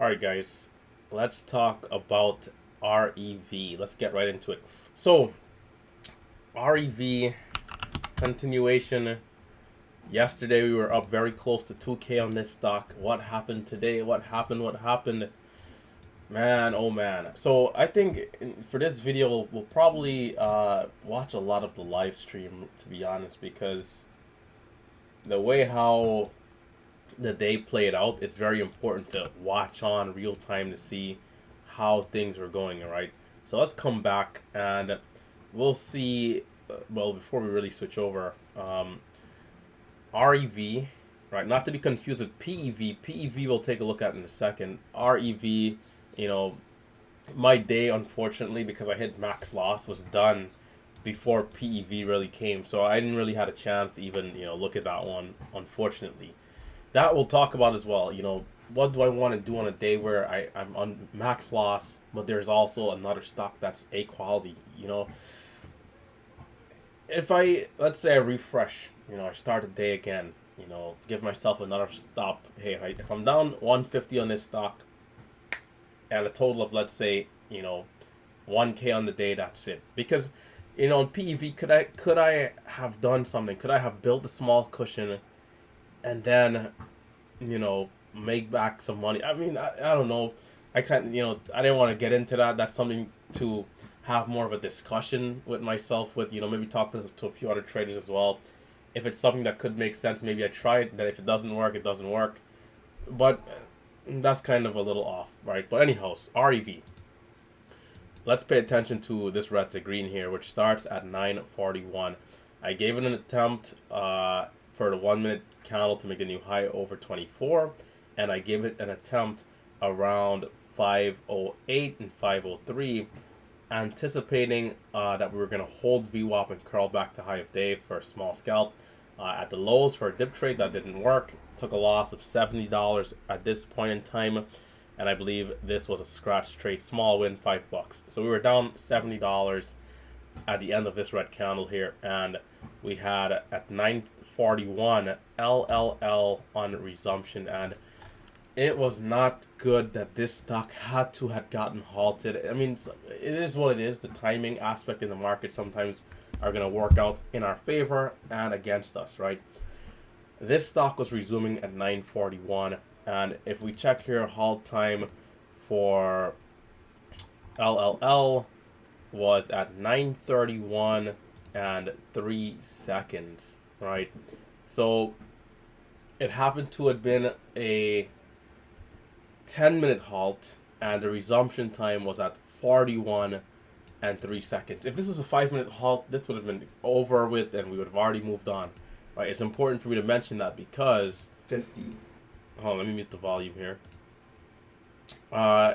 Alright guys, let's talk about REV. Let's get right into it. So, REV continuation. Yesterday we were up very close to 2K on this stock. What happened today? What happened? What happened? Man, oh man. So I think for this video we'll probably watch a lot of the live stream, to be honest, because the way how the day played out, it's very important to watch on real time to see how things are going, all right? So let's come back and we'll see. Well, before we really switch over, REV, right? Not to be confused with PEV. PEV we'll take a look at in a second. REV, you know, my day, unfortunately, because I hit max loss, was done before PEV really came. So I didn't really had a chance to even, look at that one, unfortunately. That we'll talk about as well. What do I want to do on a day where I'm on max loss, but there's also another stock that's A quality, If let's say I refresh, I start the day again, give myself another stop. Hey, if I'm down 150 on this stock and a total of, let's say, 1K on the day, that's it. Because, in PEV, could I have done something? Could I have built a small cushion and then make back some money? I mean, I don't know. I can't, I didn't want to get into that. That's something to have more of a discussion with myself with, maybe talk to a few other traders as well. If it's something that could make sense, maybe I try it. Then if it doesn't work, it doesn't work. But that's kind of a little off, right? But anyhow, REV. Let's pay attention to this red to green here, which starts at 9:41. I gave it an attempt for the 1 minute candle to make a new high over 24, and I gave it an attempt around 5:08 and 5:03, anticipating that we were going to hold VWAP and curl back to high of day for a small scalp. At the lows for a dip trade, that didn't work. Took a loss of $70 at this point in time, and I believe this was a scratch trade. Small win, $5. So we were down $70 at the end of this red candle here, and we had at 9:41 LLL on resumption, and it was not good that this stock had gotten halted. I mean, it is what it is. The timing aspect in the market sometimes are going to work out in our favor and against us, right? This stock was resuming at 9:41, and if we check here, halt time for LLL was at 9:31 and 3 seconds, right? So it happened to have been a 10-minute halt, and the resumption time was at 41 and 3 seconds. If this was a 5-minute halt, this would have been over with and we would have already moved on, right? It's important for me to mention that because 50. Hold on, let me mute the volume here.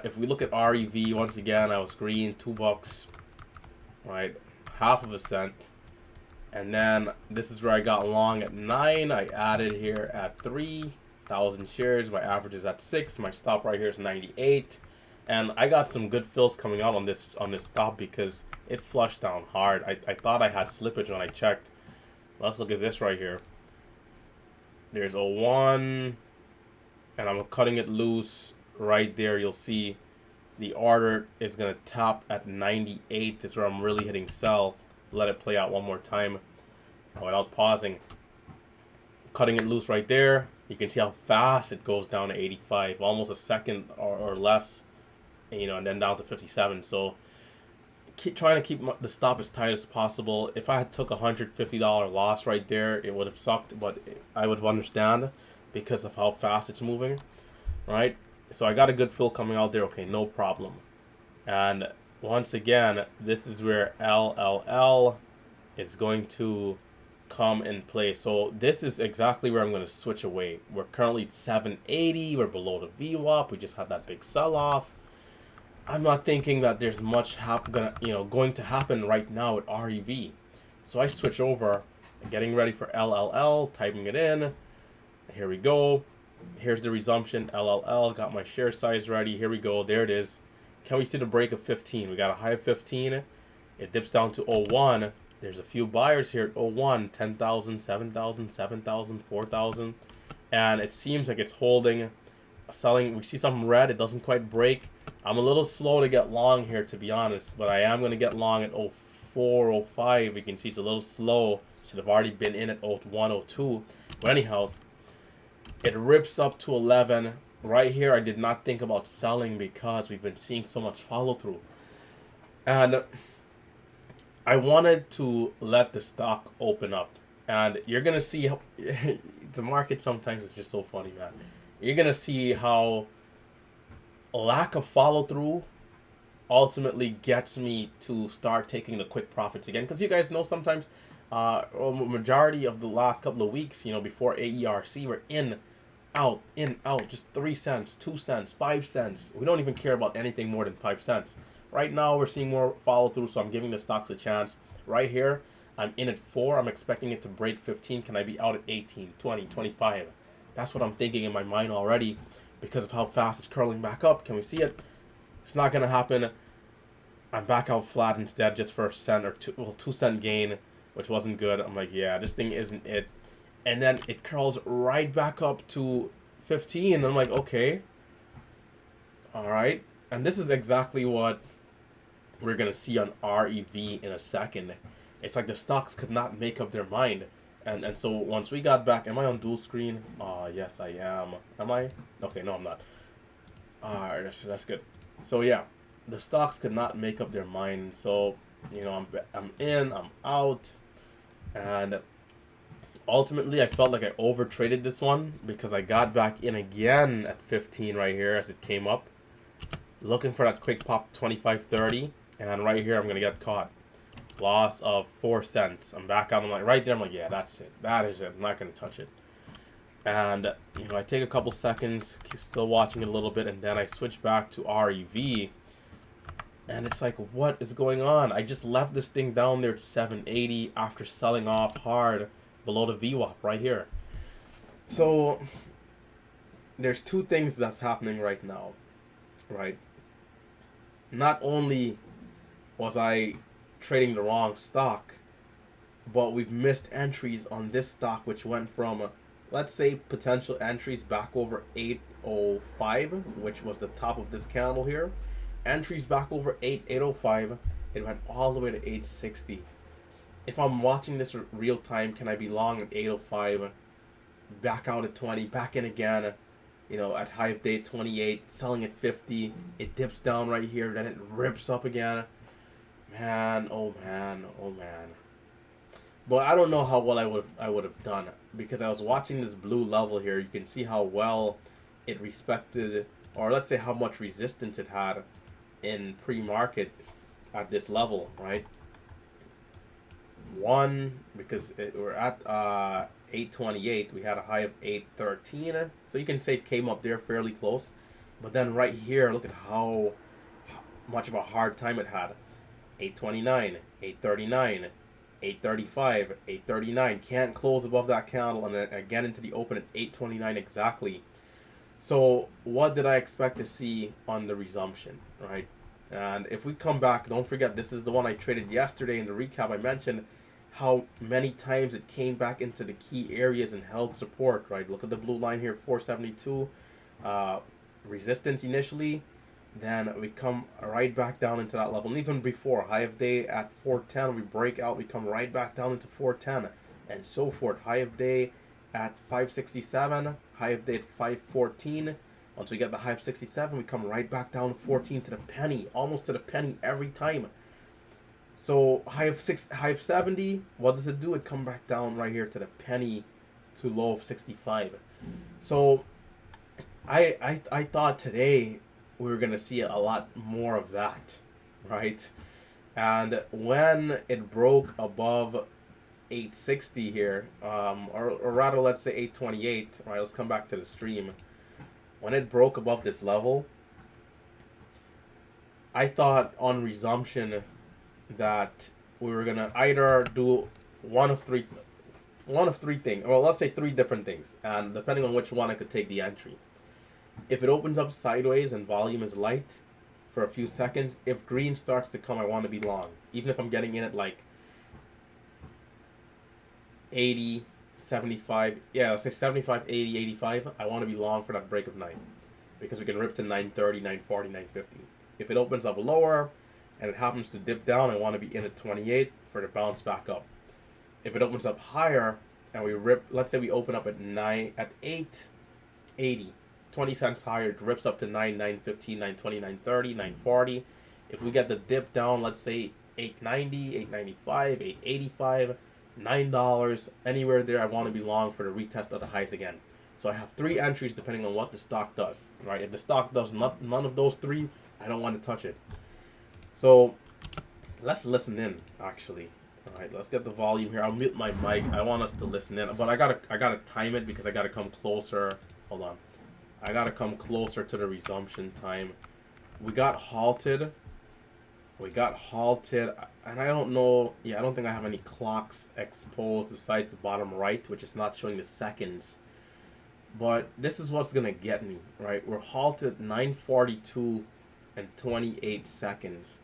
If we look at REV, once again, I was green, $2, right? Half of a cent. And then this is where I got long at 9. I added here at 3,000 shares. My average is at 6. My stop right here is 98. And I got some good fills coming out on this stop because it flushed down hard. I thought I had slippage when I checked. Let's look at this right here. There's a 1, and I'm cutting it loose right there. You'll see the order is going to top at 98. This is where I'm really hitting sell. Let it play out one more time without pausing. Cutting it loose right there. You can see how fast it goes down to 85, almost a second or less, and then down to 57. So trying to keep the stop as tight as possible. If I had took $150 loss right there, it would have sucked, but I would understand because of how fast it's moving, right? So I got a good fill coming out there. Okay, no problem. And once again, this is where LLL is going to come in play. So this is exactly where I'm going to switch away. We're currently at 780. We're below the VWAP. We just had that big sell-off. I'm not thinking that there's much going to happen right now at REV. So I switch over, getting ready for LLL, typing it in. Here we go. Here's the resumption. LLL, got my share size ready. Here we go. There it is. Can we see the break of 15? We got a high of 15. It dips down to 01. There's a few buyers here at 01, 10,000, 7,000, 7,000, 4,000. And it seems like it's holding selling. We see some red. It doesn't quite break. I'm a little slow to get long here, to be honest, but I am going to get long at 04, 05. You can see it's a little slow. Should have already been in at 01, 02. But anyhow, it rips up to 11. Right here, I did not think about selling because we've been seeing so much follow through. And I wanted to let the stock open up. And you're going to see how the market sometimes is just so funny, man. You're going to see how lack of follow through ultimately gets me to start taking the quick profits again. Because you guys know sometimes, majority of the last couple of weeks, before AERC, we're in, out, just 3 cents, 2 cents, 5 cents. We don't even care about anything more than 5 cents. Right now, we're seeing more follow through, so I'm giving the stocks a chance. Right here, I'm in at 4. I'm expecting it to break 15. Can I be out at 18, 20, 25? That's what I'm thinking in my mind already because of how fast it's curling back up. Can we see it? It's not going to happen. I'm back out flat instead just for a cent or 2 cent gain, which wasn't good. I'm like, yeah, this thing isn't it. And then it curls right back up to 15. I'm like, okay. All right. And this is exactly what we're going to see on REV in a second. It's like the stocks could not make up their mind. And so once we got back, am I on dual screen? Yes, I am. Am I? Okay, no, I'm not. Alright, that's good. So yeah, the stocks could not make up their mind. So, I'm in, I'm out. And ultimately, I felt like I overtraded this one because I got back in again at 15 right here as it came up. Looking for that quick pop 25.30. And right here, I'm going to get caught. Loss of 4 cents. I'm back out. I'm like, right there. I'm like, yeah, that's it. That is it. I'm not going to touch it. And, I take a couple seconds, still watching it a little bit, and then I switch back to REV. And it's like, what is going on? I just left this thing down there at 780 after selling off hard below the VWAP right here. So, there's two things that's happening right now, right? Not only was I trading the wrong stock, but we've missed entries on this stock, which went from, let's say, potential entries back over 805, which was the top of this candle here. Entries back over 805, it went all the way to 860. If I'm watching this real time, can I be long at 805, back out at 20, back in again, at high of day 28, selling at 50, it dips down right here, then it rips up again. Man, oh man, oh man. But I don't know how well I would have done because I was watching this blue level here. You can see how well it respected, or let's say how much resistance it had in pre-market at this level, right? Because we're at 828. We had a high of 813, so you can say it came up there fairly close. But then right here, look at how much of a hard time it had. 829, 839, 835, 839. Can't close above that candle, and then again into the open at 829 exactly. So what did I expect to see on the resumption, right? And if we come back, don't forget, this is the one I traded yesterday. In the recap, I mentioned how many times it came back into the key areas and held support, right? Look at the blue line here, 472. Resistance initially. Then we come right back down into that level. And even before, high of day at 410, we break out, we come right back down into 410, and so forth. High of day at 567, high of day at 514. Once we get the high of 67, we come right back down to 14 to the penny, almost to the penny every time. So high of 70, what does it do? It come back down right here to the penny to low of 65. So I thought today we were going to see a lot more of that, right? And when it broke above 860 here, or rather let's say 828, right, let's come back to the stream. When it broke above this level, I thought on resumption that we were going to either do one of three things, well, let's say 3 different things, and depending on which one I could take the entry. If it opens up sideways and volume is light for a few seconds, if green starts to come, I want to be long. Even if I'm getting in at like 80, 75, yeah, let's say 75, 80, 85, I want to be long for that break of night. because we can rip to 930, 940, 950. If it opens up lower and it happens to dip down, I want to be in at 28 for the bounce back up. If it opens up higher and we rip, let's say we open up at 880, 20 cents higher, it rips up to 915, 920, 930, 940. If we get the dip down, let's say 890, 895, 885, $9, anywhere there, I want to be long for the retest of the highs again. So I have 3 entries depending on what the stock does, right? If the stock does none of those 3, I don't want to touch it. So let's listen in, actually. All right, let's get the volume here. I'll mute my mic. I want us to listen in, but I gotta time it because I gotta come closer. Hold on, I gotta come closer to the resumption time. We got halted. And I don't know. Yeah, I don't think I have any clocks exposed besides the bottom right, which is not showing the seconds. But this is what's gonna get me, right? We're halted 9:42 and 28 seconds,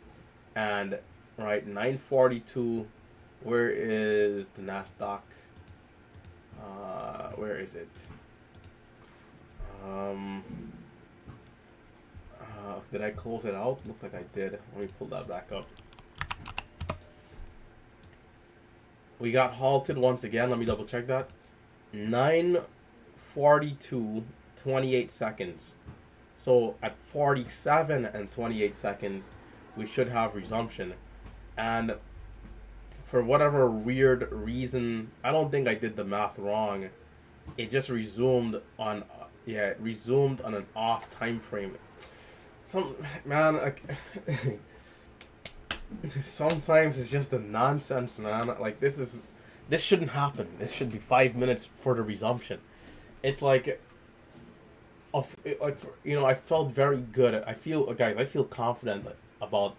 and right 9:42. Where is the Nasdaq? Where is it? Did I close it out? Looks like I did. Let me pull that back up. We got halted once again. Let me double check that. 9:42, 28 seconds. So at 47 and 28 seconds, we should have resumption. And for whatever weird reason, I don't think I did the math wrong. It just resumed on, it resumed on an off time frame. Sometimes it's just a nonsense, man. Like this shouldn't happen. This should be 5 minutes for the resumption. It's like, I felt very good. I feel confident about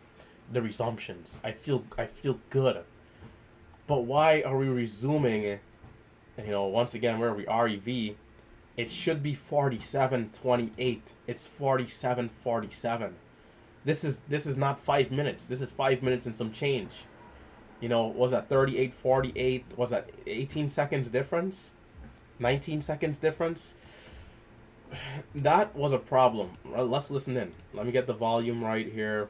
the resumptions. I feel good. But why are we resuming? Once again, where we REV, it should be 47.28. It's 47.47. This is not 5 minutes. This is 5 minutes and some change. Was that 38.48? Was that 18 seconds difference? 19 seconds difference? That was a problem. Let's listen in. Let me get the volume right here.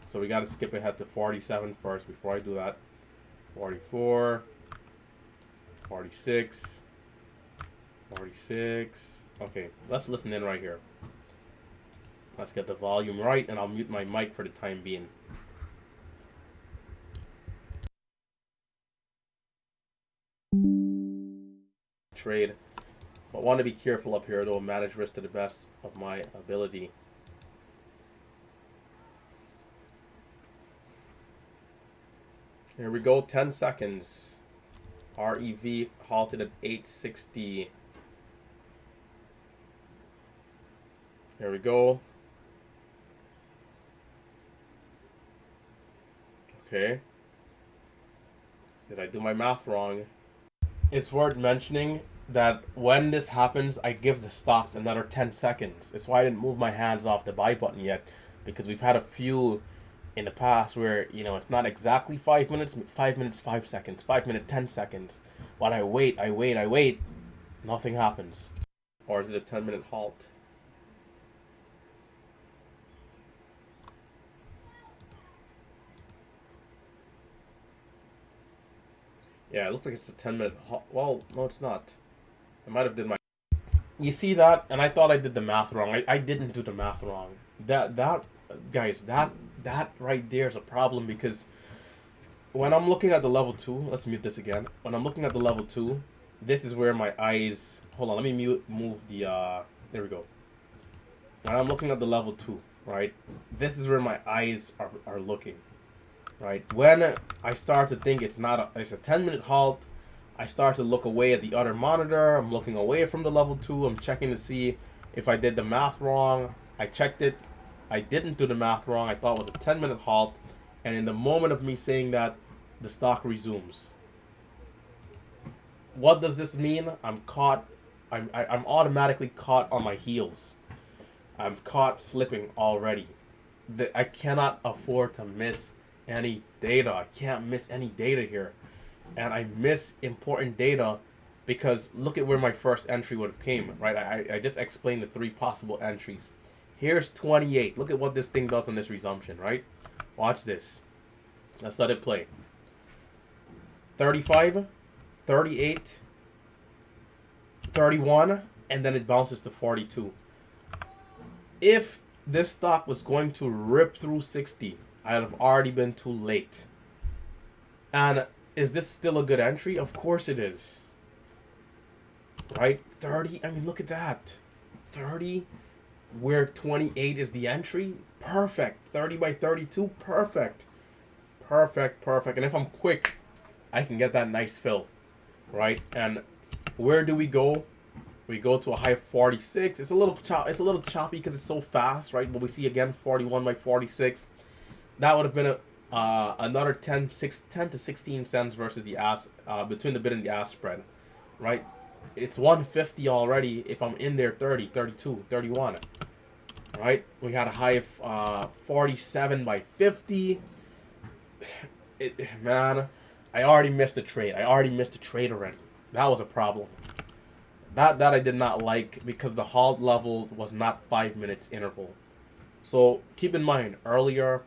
So we got to skip ahead to 47 first before I do that. 44, 46, 46. Okay, let's listen in right here. Let's get the volume right, and I'll mute my mic for the time being. Trade, but want to be careful up here, though. Manage risk to the best of my ability. Here we go, 10 seconds. REV halted at 860. Here we go. Okay. Did I do my math wrong? It's worth mentioning that when this happens, I give the stocks another 10 seconds. That's why I didn't move my hands off the buy button yet, because we've had a few in the past where it's not exactly 5 minutes, 5 minutes 5 seconds, 5 minutes 10 seconds. While I wait, nothing happens. Or is it a 10-minute halt? Yeah, it looks like it's a 10-minute halt. Well, no, it's not. I might have did my. You see that? And I thought I did the math wrong. I didn't do the math wrong. That guys, that right there is a problem, because when I'm looking at the level 2, let's mute this again. When I'm looking at the level 2, this is where my eyes, hold on, let me move the, there we go. When I'm looking at the level 2, right, this is where my eyes are looking, right? When I start to think it's a 10-minute halt, I start to look away at the other monitor. I'm looking away from the level 2. I'm checking to see if I did the math wrong. I checked it. I didn't do the math wrong. I thought it was a 10-minute halt. And in the moment of me saying that, the stock resumes. What does this mean? I'm caught. I'm automatically caught on my heels. I'm caught slipping already. I cannot afford to miss any data. I can't miss any data here. And I miss important data because look at where my first entry would have came, right? I just explained the three possible entries. Here's 28. Look at what this thing does on this resumption, right? Watch this. Let's let it play. 35, 38, 31, and then it bounces to 42. If this stock was going to rip through 60, I'd have already been too late. And is this still a good entry? Of course it is. Right? 30, I mean, look at that. 30, where 28 is the entry? Perfect. 30 by 32, perfect. Perfect. And if I'm quick, I can get that nice fill. Right? And where do we go? We go to a high of 46. It's a little choppy because it's so fast, right? But we see again 41 by 46. That would have been another 10 to 16 cents versus the ask between the bid and the ask spread, right? It's 150 already if I'm in there 30, 32, 31, right? We had a high of 47 by 50. Man, I already missed the trade. Already. That was a problem. That I did not like because the halt level was not 5 minutes interval. So keep in mind, earlier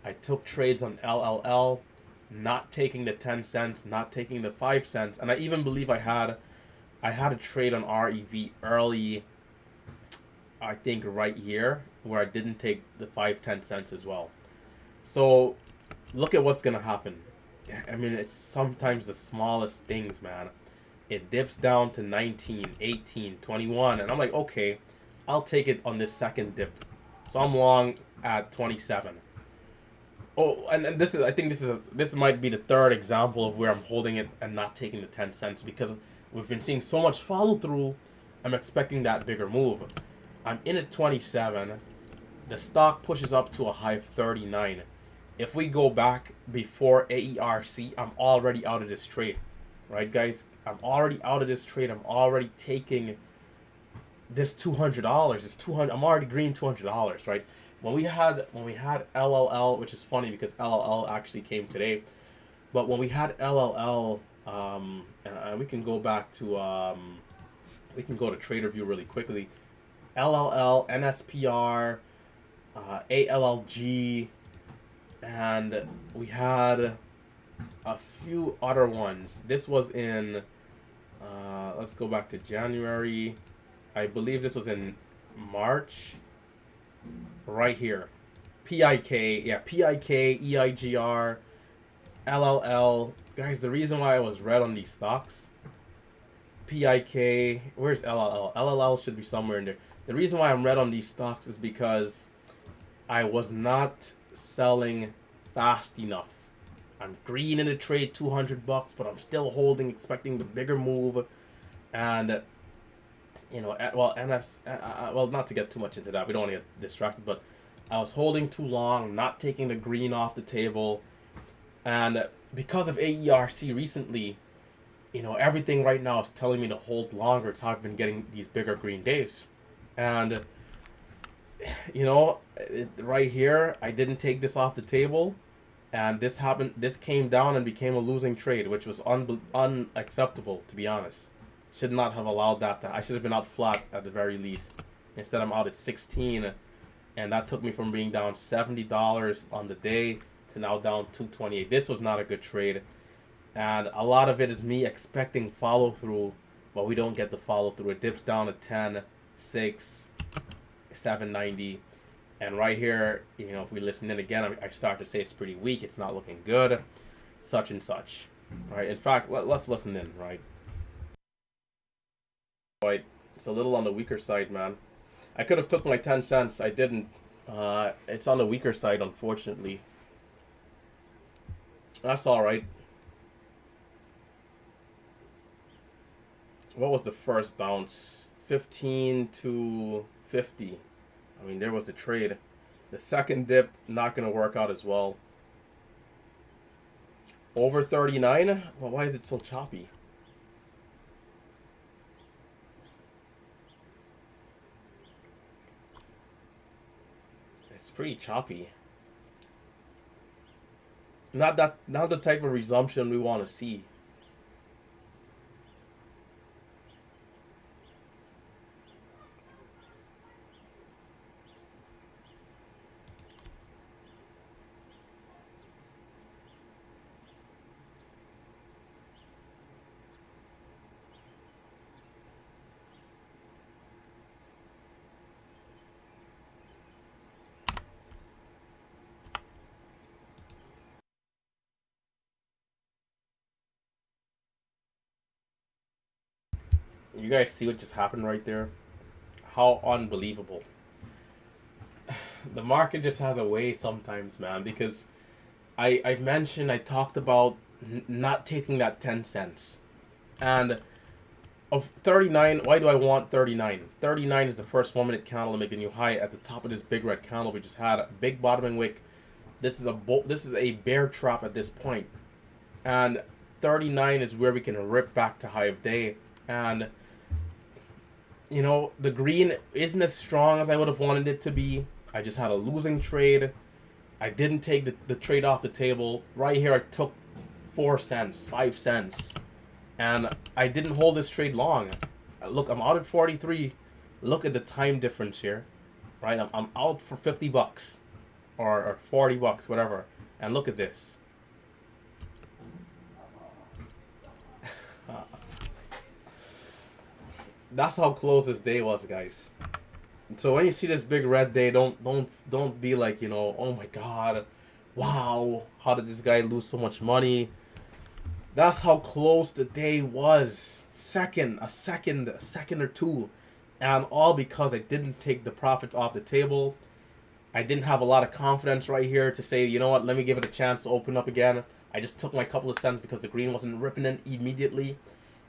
I took trades on LLL, not taking the 10 cents, not taking the 5 cents, and I even believe I had a trade on REV early, I think right here, where I didn't take the 5-10 cents as well. So look at what's gonna happen. I mean, it's sometimes the smallest things, man. It dips down to 19, 18, 21, and I'm like, okay, I'll take it on this second dip. So I'm long at 27. Oh, and I think this might be the third example of where I'm holding it and not taking the 10 cents because we've been seeing so much follow through. I'm expecting that bigger move. I'm in at 27. The stock pushes up to a high of 39. If we go back before AERC, I'm already out of this trade. Right, guys? I'm already out of this trade. I'm already taking this $200. It's 200. I'm already green $200, right? When we had LLL, which is funny because LLL actually came today, but when we had LLL, and we can go back to we can go to TraderView really quickly. LLL, NSPR, ALLG, and we had a few other ones. This was in let's go back to January. I believe this was in March. Right here. PIK, EIGR, LLL. Guys, the reason why I was red on these stocks, PIK, where's LLL? LLL should be somewhere in there. The reason why I'm red on these stocks is because I was not selling fast enough. I'm green in the trade, $200, but I'm still holding, expecting the bigger move. And well, not to get too much into that. We don't want to get distracted, but I was holding too long, not taking the green off the table. And because of AERC recently, everything right now is telling me to hold longer. It's how I've been getting these bigger green days. And, right here, I didn't take this off the table. And this happened. This came down and became a losing trade, which was unacceptable, to be honest. Should not have allowed that. I should have been out flat at the very least. Instead, I'm out at 16, and that took me from being down $70 on the day to now down $228. This was not a good trade, and a lot of it is me expecting follow through, but we don't get the follow through. It dips down to 10, 6, 790, and right here, if we listen in again, I start to say it's pretty weak. It's not looking good, such and such, right? In fact, let's listen in, right? Right, it's a little on the weaker side, man. I could have took my 10 cents. I didn't. It's on the weaker side, unfortunately. That's all right. What was the first bounce? 15 to 50. I mean, there was the trade. The second dip, not going to work out as well. Over 39? Well, why is it so choppy? It's pretty choppy. Not the type of resumption we want to see. You guys see what just happened right there? How unbelievable. The market just has a way sometimes, man, because I talked about not taking that 10 cents. And of 39, why do I want 39? 39 is the first 1 minute candle to make a new high at the top of this big red candle we just had. A big bottoming wick. This is a bear trap at this point. And 39 is where we can rip back to high of day. And you know, the green isn't as strong as I would have wanted it to be. I just had a losing trade. I didn't take the trade off the table. Right here, I took 4 cents, 5 cents. And I didn't hold this trade long. Look, I'm out at 43. Look at the time difference here. Right? I'm out for 50 bucks. Or 40 bucks, whatever. And look at this. That's how close this day was, guys. So when you see this big red day, don't be like, you know, oh my god, wow, how did this guy lose so much money? That's how close the day was. A second or two. And all because I didn't take the profits off the table. I didn't have a lot of confidence right here to say, you know what, let me give it a chance to open up again. I just took my couple of cents because the green wasn't ripping in immediately.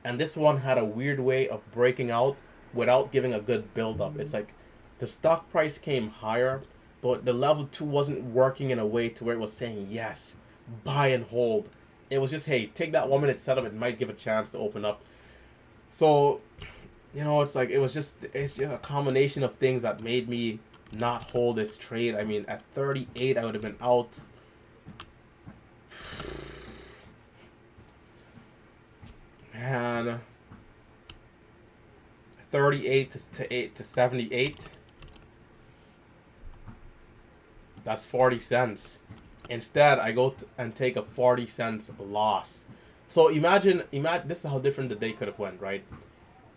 And this one had a weird way of breaking out without giving a good build up. It's like the stock price came higher, but the level 2 wasn't working in a way to where it was saying, yes, buy and hold. It was just, hey, take that 1 minute setup. It might give a chance to open up. So, you know, it's like, it's just a combination of things that made me not hold this trade. I mean, at 38, I would have been out. Man, 38 to 78. That's 40 cents. Instead, I go and take a 40 cents loss. So imagine this is how different the day could have went, right?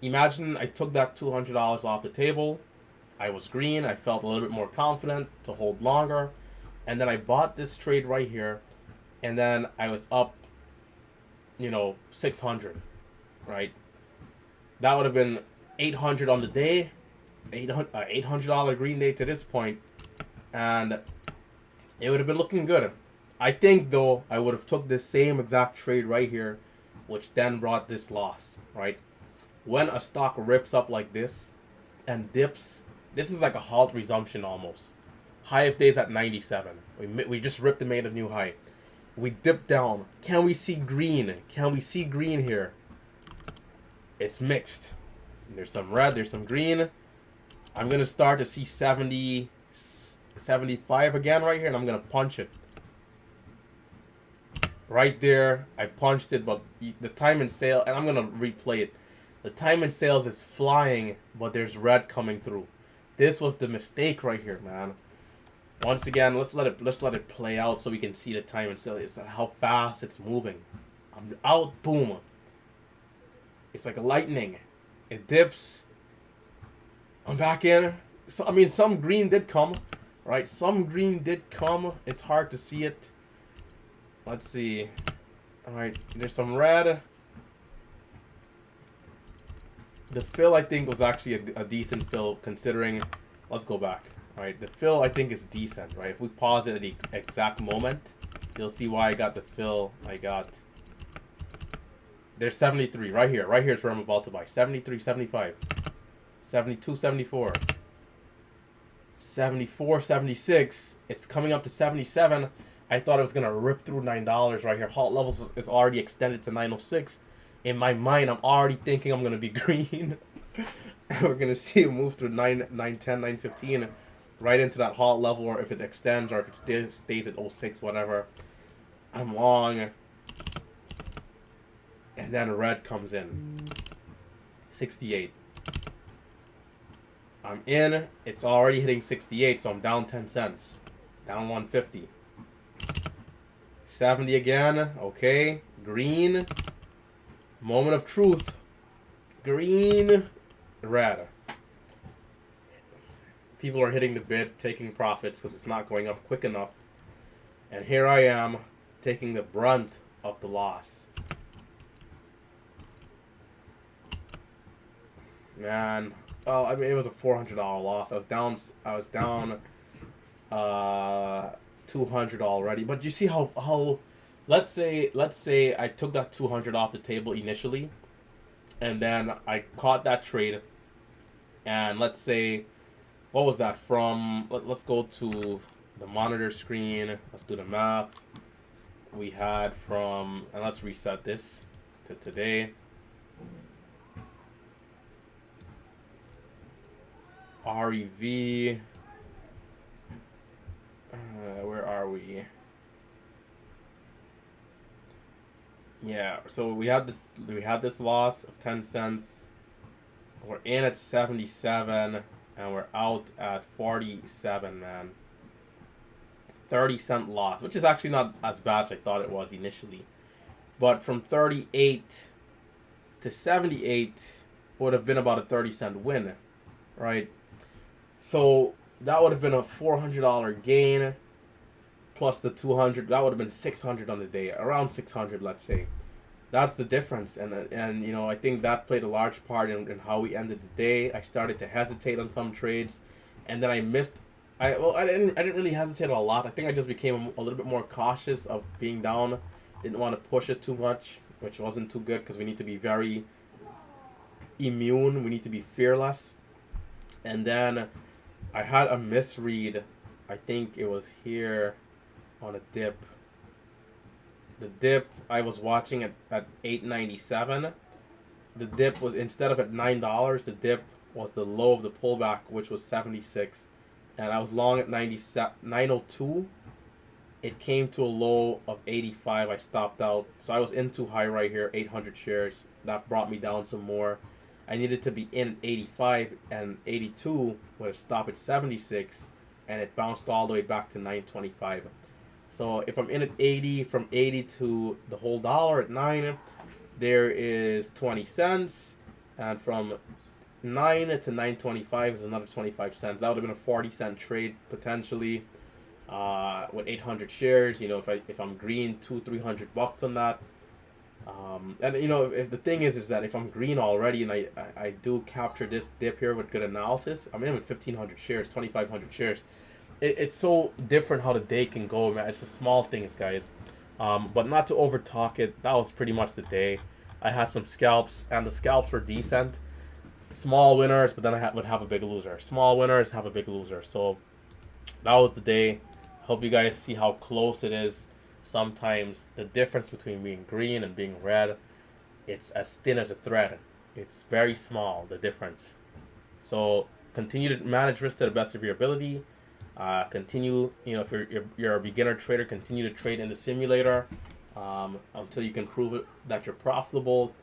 Imagine I took that $200 off the table. I was green. I felt a little bit more confident to hold longer. And then I bought this trade right here. And then I was up, you know, 600, right? That would have been 800 on the day. $800 green day to this point. And it would have been looking good. I think, though, I would have took this same exact trade right here, which then brought this loss, right? When a stock rips up like this and dips, this is like a halt resumption almost. High of days at 97. We just ripped and made a new high. We dipped down. Can we see green? Can we see green here? It's mixed. There's some red, there's some green. I'm going to start to see 70, 75 again right here, and I'm going to punch it. Right there, I punched it, but the time in sale, and I'm going to replay it. The time in sales is flying, but there's red coming through. This was the mistake right here, man. Once again, let's let it play out so we can see the time in sale. It's how fast it's moving. I'm out, boom. It's like lightning. It dips. I'm back in. So I mean, some green did come, right? Some green did come. It's hard to see it. Let's see. All right, there's some red. The fill, I think, was actually a decent fill considering. Let's go back. All right, the fill, I think, is decent, right? If we pause it at the exact moment, you'll see why I got the fill I got. There's 73 right here. Right here is where I'm about to buy. 73, 75, 72, 74, 74, 76. It's coming up to 77. I thought it was going to rip through $9 right here. Halt levels is already extended to 906. In my mind, I'm already thinking I'm going to be green. We're going to see it move through 910, 915, right into that halt level, or if it extends, or if it stays at 06, whatever. I'm long. And then red comes in. 68. I'm in. It's already hitting 68, so I'm down 10 cents. Down 150. 70 again. Okay. Green. Moment of truth. Green. Red. People are hitting the bid, taking profits because it's not going up quick enough. And here I am, taking the brunt of the loss. Man, well, I mean, it was a $400 loss. I was down 200 already. But you see how let's say I took that 200 off the table initially, and then I caught that trade, and let's say what was that from? Let's go to the monitor screen. Let's do the math. We had from, and let's reset this to today. REV. Where are we? Yeah, so we had this loss of 10 cents. We're in at 77 and we're out at 47, man. 30-cent loss, which is actually not as bad as I thought it was initially. But from 38 to 78 would have been about a 30-cent win, right? So that would have been a $400 gain plus the 200. That would have been 600 on the day, around 600, let's say. That's the difference, and I think that played a large part in how we ended the day. I started to hesitate on some trades, and then I missed. I didn't really hesitate a lot. I think I just became a little bit more cautious of being down. Didn't want to push it too much, which wasn't too good because we need to be very immune. We need to be fearless. And then I had a misread. I think it was here on a dip. The dip I was watching at 8.97. The dip was, instead of at $9, the dip was the low of the pullback, which was 76, and I was long at 902. It came to a low of 85. I stopped out, so I was in too high right here. 800 shares. That brought me down some more. I needed to be in at 85 and 82 with a stop at 76, and it bounced all the way back to 925. So if I'm in at 80, from 80 to the whole dollar at 9, there is 20 cents. And from 9 to 925 is another 25 cents. That would have been a 40-cent trade potentially, with 800 shares. If I'm green, $200-300 on that. And if the thing is that if I'm green already and I do capture this dip here with good analysis, I'm in with 1,500 shares, 2,500 shares. It's so different how the day can go, man. It's the small things, guys. But not to overtalk it, that was pretty much the day. I had some scalps, and the scalps were decent. Small winners, but then would have a big loser. Small winners have a big loser. So that was the day. Hope you guys see how close it is. Sometimes the difference between being green and being red, it's as thin as a thread. It's very small, the difference. So continue to manage risk to the best of your ability. Continue, if you're a beginner trader, continue to trade in the simulator until you can prove it that you're profitable.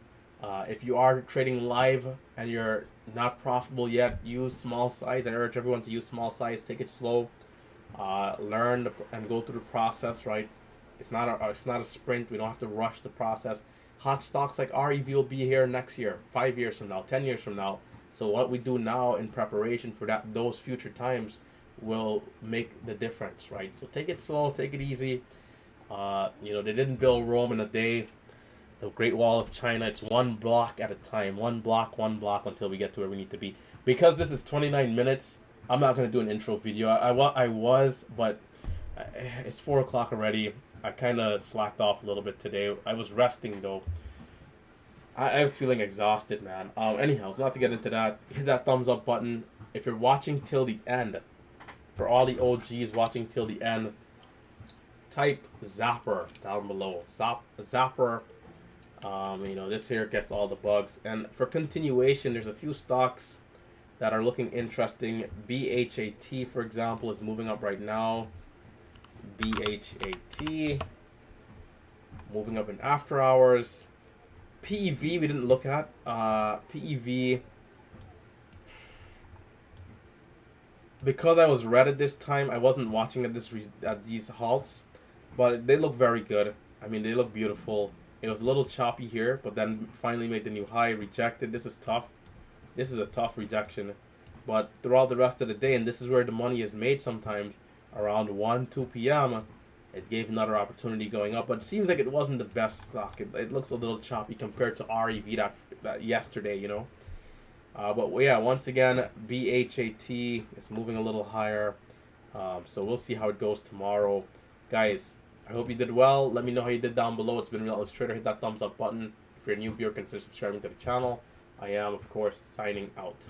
If you are trading live and you're not profitable yet, use small size. I urge everyone to use small size. Take it slow. Learn and go through the process. Right, it's not a sprint. We don't have to rush the process. Hot stocks like REV will be here next year, 5 years from now, 10 years from now. So what we do now in preparation for those future times will make the difference, right? So take it slow, take it easy. They didn't build Rome in a day. The Great Wall of China, it's one block at a time, one block until we get to where we need to be. Because this is 29 minutes, I'm not going to do an intro video. I was, but it's 4 o'clock already. I kind of slacked off a little bit today. I was resting, though. I was feeling exhausted, man. Anyhow, not to get into that, hit that thumbs up button. If you're watching till the end, for all the OGs watching till the end, type Zapper down below. Zapper. This here gets all the bugs. And for continuation, there's a few stocks that are looking interesting. BHAT, for example, is moving up right now. BHAT. Moving up in after hours. PEV, we didn't look at. PEV. Because I was red at this time, I wasn't watching at these halts. But they look very good. I mean, they look beautiful. It was a little choppy here, but then finally made the new high, rejected. This is tough. This is a tough rejection. But throughout the rest of the day, and this is where the money is made sometimes, around 1, 2 p.m., it gave another opportunity going up. But it seems like it wasn't the best stock. It looks a little choppy compared to REV that yesterday, But yeah, once again, BHAT is moving a little higher. So we'll see how it goes tomorrow. Guys, I hope you did well. Let me know how you did down below. It's been Relentless Trader. Hit that thumbs up button. If you're a new viewer, consider subscribing to the channel. I am, of course, signing out.